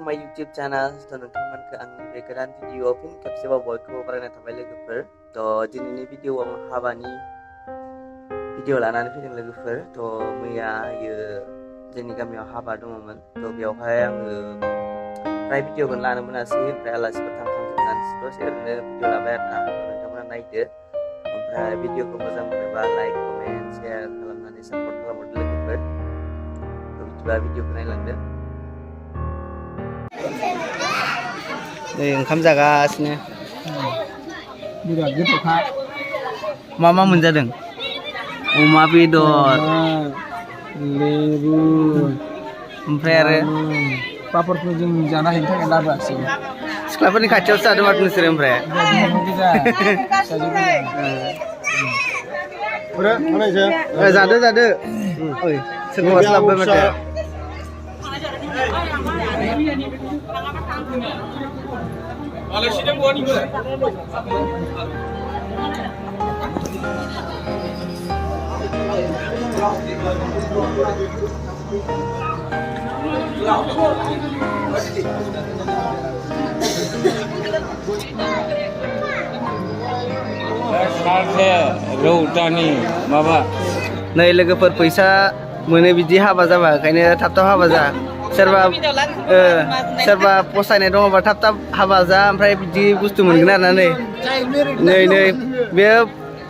my YouTube channel. Teman-teman ke आंनि बे गोदान भिडिअ फिन खेबसेबाव बयखौबो बरायनाय थाबाय लोगोफोर। दिनैनि भिडिअ आं हाबानि भिडिअ लानानै फैदों लोगोफोर। मैयायो जोंनि गामियाव हाबा दङमोन। बेवहाय आङो प्राय भिडिअखौनो लानो मोनासै। ओमफ्राय आलासिफोर थांखांजोबनानै दसे ओरैनो भिडिअ लाबाय आरोना। नोंथांमोना नायदो। ओमफ्राय भिडिअखौ मोजां मोनोबा लाइक कमेन्ट शेयार खालामनानै सापर्ट खालामहरदो लोगोफोर। बिदिबा भिडिअखौ नायलांदो। ओंखाम जागासिनो बिराद गोथावखा। मा मोनजादों? अमा बेदर, लेबु, ओमफ्राय आरो पापड़खौ जों जानो हायिनि थाखाय लाबोआसै। सिख्लाफोरनि खाथियावसो जादों माथो नोंसोरो ओमफ्राय? जादो सोरखौबा लाबोबाय माथो। रौतानि माबा नै लोगोफोर फैसा मोनो बिदि हाबा जाबा, ओंखायनो थाब हाबा जा। सोरबा फसायनाय दङबा थाब हाबा जा, ओमफ्राय बिदि बुस्थु मोनगोन आरोना। नै बे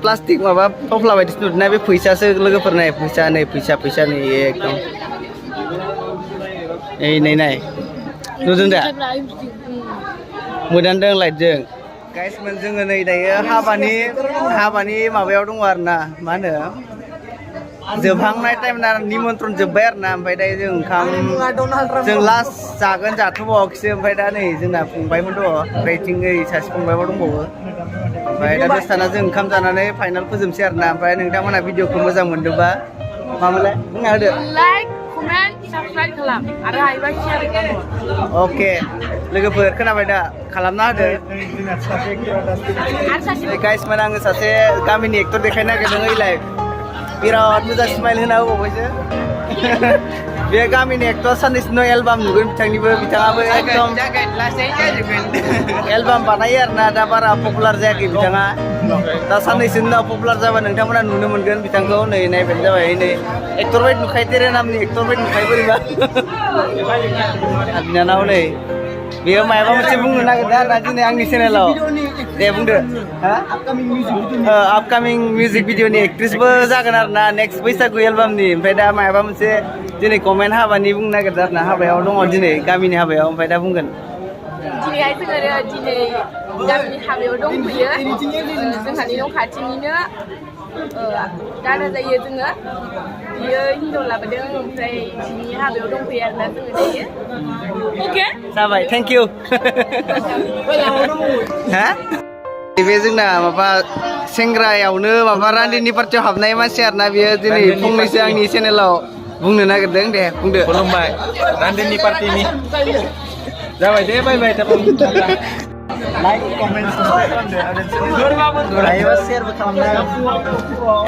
प्लास्टिक माबा थफ्ला बायदिसो नुदोंना, बे फैसासो लोगोफोर। नाय फैसा नै एकदम नाय नुदों दा? मोदानदों लाइटजों। गाइसमोन जोङो नै दायो हाबानि माबायाव दङ आरोना। मा होनो जोबहांनाय टाइम ना, निमन्त्रन जोब्बाय आरोना। ओमफ्राय दायो जों जों लास्ट जागोन, जाथ'बावाखैसो। ओमफ्राय दा नै जोंना फंबायमोन दङ, ओमफ्राय इथिं सासे फंबायबो दंबावो। ओमफ्राय दा दसे थाना जों ओंखाम जानानै फाइनाल फोजोबसै आरोना। ओमफ्राय नोंथांमोना भिडिअखौ मोजां मोनदोंबा मामोनलाय बुंना होदो। लाइक कमेन्ट साबस्क्राइब खालाम आरो हायोबा शेयार खालाम। अके लोगोफोर खोनाबाय दा? खालामना होदो। गाइसमोन आङो सासे गामिनि एक्टर देखायनो नागिरदों। ओइलाय बिराद मोजां स्माइल होना होबावबायसो। बे गामिनि एक्टर साननैसो उनाव एलबाम नुगोन बिथांनिबो। बिथाङाबो एकदम एलबाम बानायो आरोना। दा बारा पपुलार जायाखै बिथाङा। दा साननैसो उनाव पपुलार जाबा नोंथांमोना नुनो मोनगोन बिथांखौ। नै नायबानो जाबाय। नै एक्टर बायदि नुखायो, तेरे नामनि एक्टर बायदि नुखायो बोरैबा। बिनानाव नै बेयो मायबा मोनसे बुंनो नागिरदों आरोना दिनै आंनि चेनेलाव। दे बुंदो। आपकामिं मिउजिक भिडिअनि एक्ट्रेसबो जागोन आरोना, नेक्स्ट बैसागु एलबामनि। ओमफ्राय दा मायबा मोनसे दिनै कमेन्ट हाबानि बुंनो नागिरदों आरोना। हाबायाव दङ दिनै, गामिनि हाबायाव। ओमफ्राय दा बुंगोन। दिनैहाय जोङो दिनै गामिनि हाबायाव दंफैयो। जोंहानि न' खाथिनिनो दादा जायो जोङो। बियो हिनजाव लाबोदों, ओमफ्राय बिनि हाबायाव दंफैयो आरोना जोङो दायो। अके जाबाय, थेंक इउ। बे जोंना माबा सेंग्रायावनो माबा रान्दिनि पार्टियाव हाबनाय मानसि आरोना। बियो दिनै फंनैसो आंनि चेनेलाव बुंनो नागिरदों। दे बुंदो। खुलुमबाय रान्दिनि पार्टिनि। जाबाय दे, बाय लाइक कमेन्ट हायोबा शेयारबो खालामनो।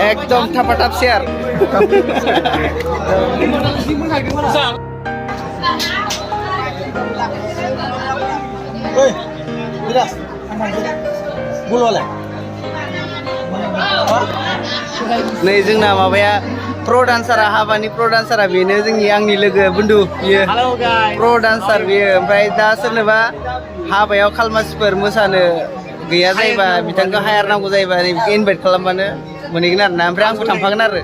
एकदम थाब शेयार। नै जोंना माबाया प्र डान्सारा, हाबानि प्र डान्सारा बेनो आंनि लोगो बुन्दु। बियो प्र डान्सार बियो। ओमफ्राय दा सोरनोबा हाबायाव खालमासिफोर मोसानो गैया जायोबा, बिथांखौ हायार नांगौ जायोबा बेखौ इनभाइट खालामबानो मोनहैगोन आरोना। ओमफ्राय आंबो थांफागोन आरो।